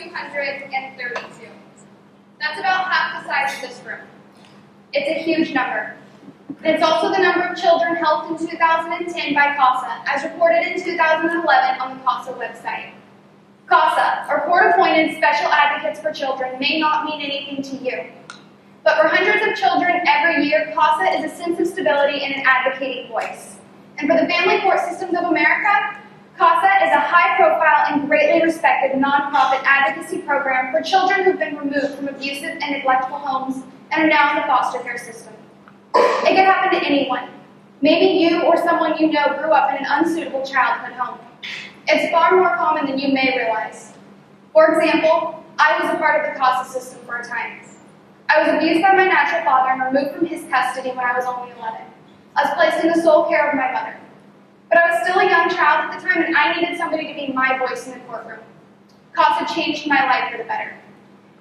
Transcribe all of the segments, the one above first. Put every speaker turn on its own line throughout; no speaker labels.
232. That's about half the size of this room. It's a huge number. And it's also the number of children helped in 2010 by CASA, as reported in 2011 on the CASA website. CASA, or Court-Appointed Special Advocates for Children, may not mean anything to you. But for hundreds of children every year, CASA is a sense of stability and an advocating voice. And for the family court systems of America, CASA is a high-profile and greatly respected nonprofit advocacy program for children who've been removed from abusive and neglectful homes and are now in the foster care system. It could happen to anyone. Maybe you or someone you know grew up in an unsuitable childhood home. It's far more common than you may realize. For example, I was a part of the CASA system for a time. I was abused by my natural father and removed from his custody when I was only 11. I was placed in the sole care of my mother. But I was still a young child at the time, and I needed somebody to be my voice in the courtroom. CASA changed my life for the better.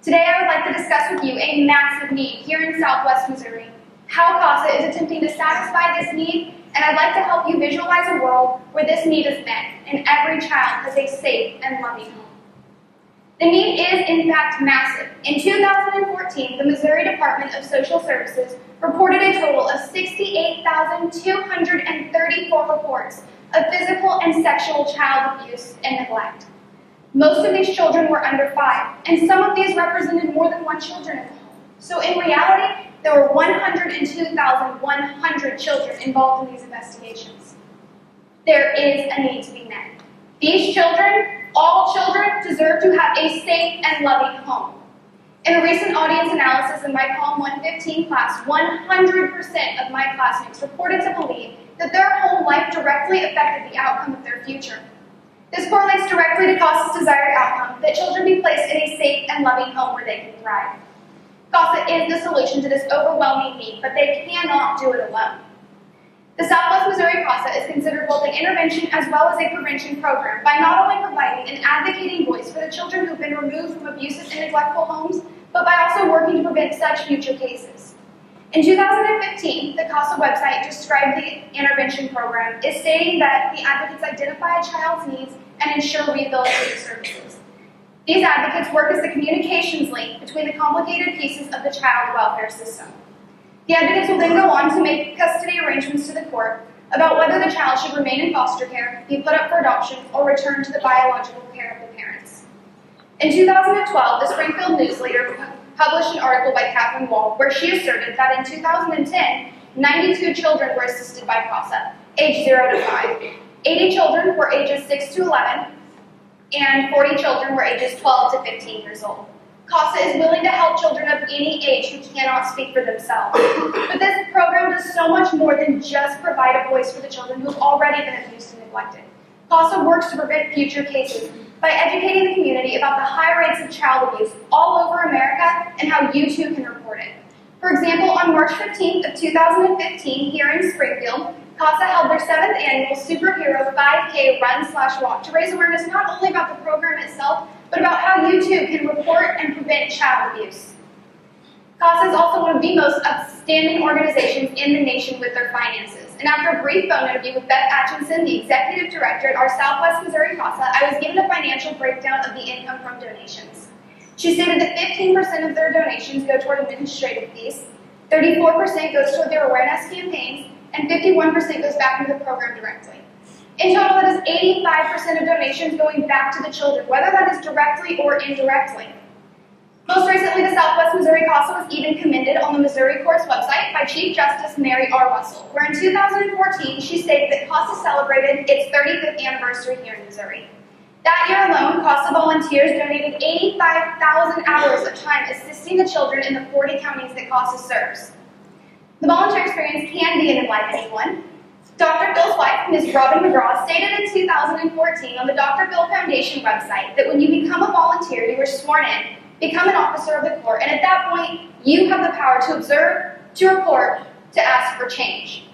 Today, I would like to discuss with you a massive need here in Southwest Missouri, how CASA is attempting to satisfy this need, and I'd like to help you visualize a world where this need is met, and every child has a safe and loving home. The need is, in fact, massive. In 2014, the Missouri Department of Social Services reported a total of 68,234 reports of physical and sexual child abuse and neglect. Most of these children were under 5, and some of these represented more than one children in the home. So in reality, there were 102,100 children involved in these investigations. There is a need to be met. These children, all children, deserve to have a safe and loving home. In a recent audience analysis in my Column 115 class, 100% of my classmates reported to believe that their home life directly affected the outcome of their future. This correlates directly to CASA's desired outcome, that children be placed in a safe and loving home where they can thrive. CASA is the solution to this overwhelming need, but they cannot do it alone. The Southwest Missouri CASA is considered both an intervention as well as a prevention program by not only providing an advocating voice for the children who have been removed from abusive and neglectful homes, but by also working to prevent such future cases. In 2015, the CASA website described the intervention program as stating that the advocates identify a child's needs and ensure rehabilitative services. These advocates work as the communications link between the complicated pieces of the child welfare system. The advocates will then go on to make custody arrangements to the court about whether the child should remain in foster care, be put up for adoption, or return to the biological care of the parents. In 2012, the Springfield News Leader published an article by Catherine Wall where she asserted that in 2010, 92 children were assisted by CASA, age 0 to 5. 80 children were ages 6 to 11, and 40 children were ages 12 to 15 years old. CASA is willing to help children of any age who cannot speak for themselves. But this program does so much more than just provide a voice for the children who have already been abused and neglected. CASA works to prevent future cases by educating the community about the high rates of child abuse all over America and how you too can report it. For example, on March 15th of 2015, here in Springfield, CASA held their 7th annual Superhero 5K Run/Walk to raise awareness not only about the program itself, but about how you too can report and prevent child abuse. CASA is also one of the most outstanding organizations in the nation with their finances. And after a brief phone interview with Beth Atchison, the executive director at our Southwest Missouri CASA, I was given a financial breakdown of the income from donations. She stated that 15% of their donations go toward administrative fees, 34% goes toward their awareness campaigns, and 51% goes back into the program directly. In total, that is 85% of donations going back to the children, whether that is directly or indirectly. Most recently, the Southwest Missouri CASA was even commended on the Missouri Court's website by Chief Justice Mary R. Russell, where in 2014, she stated that CASA celebrated its 35th anniversary here in Missouri. That year alone, CASA volunteers donated 85,000 hours of time assisting the children in the 40 counties that CASA serves. The volunteer experience can be an enlightening one. Dr. Phil's wife, Ms. Robin McGraw, stated in 2014 on the Dr. Phil Foundation website that when you become a volunteer, you are sworn in, become an officer of the court, and at that point, you have the power to observe, to report, to ask for change.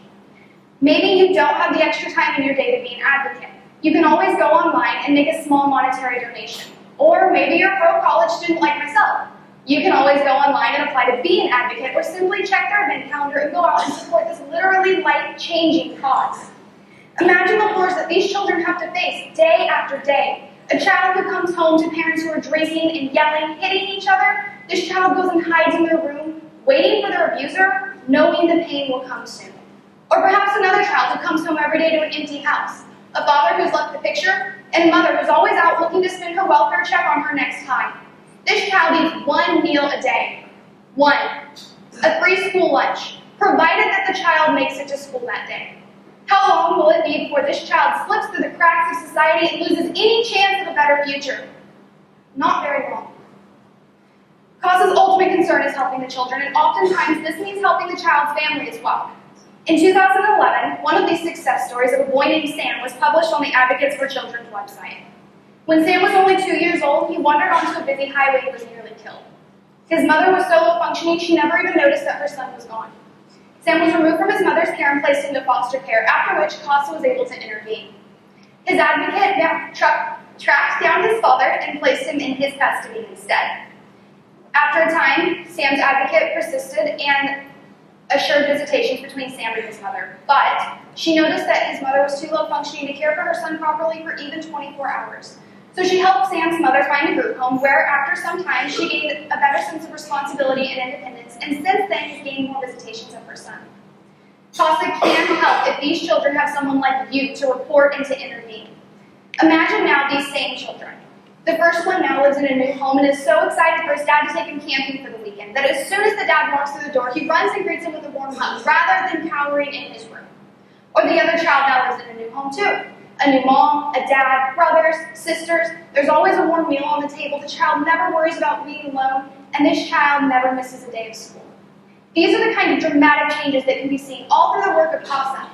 Maybe you don't have the extra time in your day to be an advocate. You can always go online and make a small monetary donation. Or maybe you're a pro-college student like myself. You can always go online and apply to be an advocate, or simply check their event calendar and go out and support this literally life-changing cause. Imagine the horrors that these children have to face day after day. A child who comes home to parents who are drinking and yelling, hitting each other, this child goes and hides in their room, waiting for their abuser, knowing the pain will come soon. Or perhaps another child who comes home every day to an empty house, a father who's left the picture, and a mother who's always out looking to spend her welfare check on her next tie. This child eats one meal a day. One. A free school lunch, provided that the child makes it to school that day. How long will it be before this child slips through the cracks of society and loses any chance of a better future? Not very long. CASA's ultimate concern is helping the children, and oftentimes this means helping the child's family as well. In 2011, one of these success stories of a boy named Sam was published on the Advocates for Children's website. When Sam was only 2 years old, he wandered onto a busy highway and was nearly killed. His mother was so low functioning she never even noticed that her son was gone. Sam was removed from his mother's care and placed into foster care, after which CASA was able to intervene. His advocate tracked down his father and placed him in his custody instead. After a time, Sam's advocate persisted and assured visitations between Sam and his mother, but she noticed that his mother was too low functioning to care for her son properly for even 24 hours. So she helped Sam's mother find a group home where, after some time, she gained a better sense of responsibility and independence, and since then has gained more visitations of her son. CASA can help if these children have someone like you to report and to intervene. Imagine now these same children. The first one now lives in a new home and is so excited for his dad to take him camping for the weekend that as soon as the dad walks through the door, he runs and greets him with a warm hug, rather than cowering in his room. Or the other child now lives in a new home too. A new mom, a dad, brothers, sisters. There's always a warm meal on the table. The child never worries about being alone, and this child never misses a day of school. These are the kind of dramatic changes that can be seen all through the work of CASA.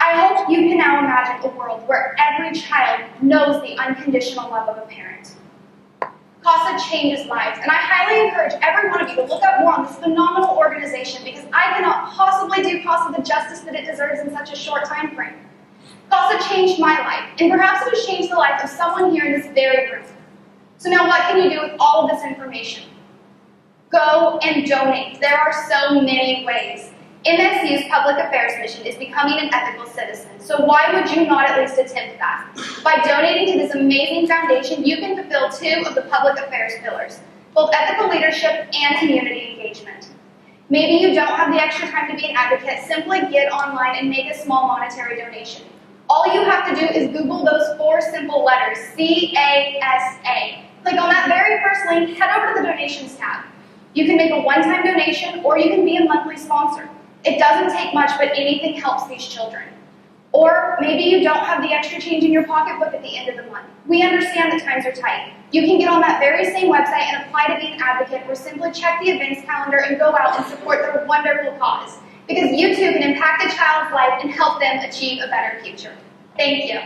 I hope you can now imagine a world where every child knows the unconditional love of a parent. CASA changes lives, and I highly encourage every one of you to look up more on this phenomenal organization because I cannot possibly do CASA the justice that it deserves in such a short time frame. CASA changed my life, and perhaps it has changed the life of someone here in this very room. So now what can you do with all of this information? Go and donate. There are so many ways. MSU's public affairs mission is becoming an ethical citizen, so why would you not at least attempt that? By donating to this amazing foundation, you can fulfill two of the public affairs pillars, both ethical leadership and community engagement. Maybe you don't have the extra time to be an advocate, simply get online and make a small monetary donation. All you have to do is Google those 4 simple letters, CASA. Click on that very first link, head over to the donations tab. You can make a one-time donation or you can be a monthly sponsor. It doesn't take much, but anything helps these children. Or maybe you don't have the extra change in your pocketbook at the end of the month. We understand that times are tight. You can get on that very same website and apply to be an advocate or simply check the events calendar and go out and support their wonderful cause. Because you too can impact a child's life and help them achieve a better future. Thank you.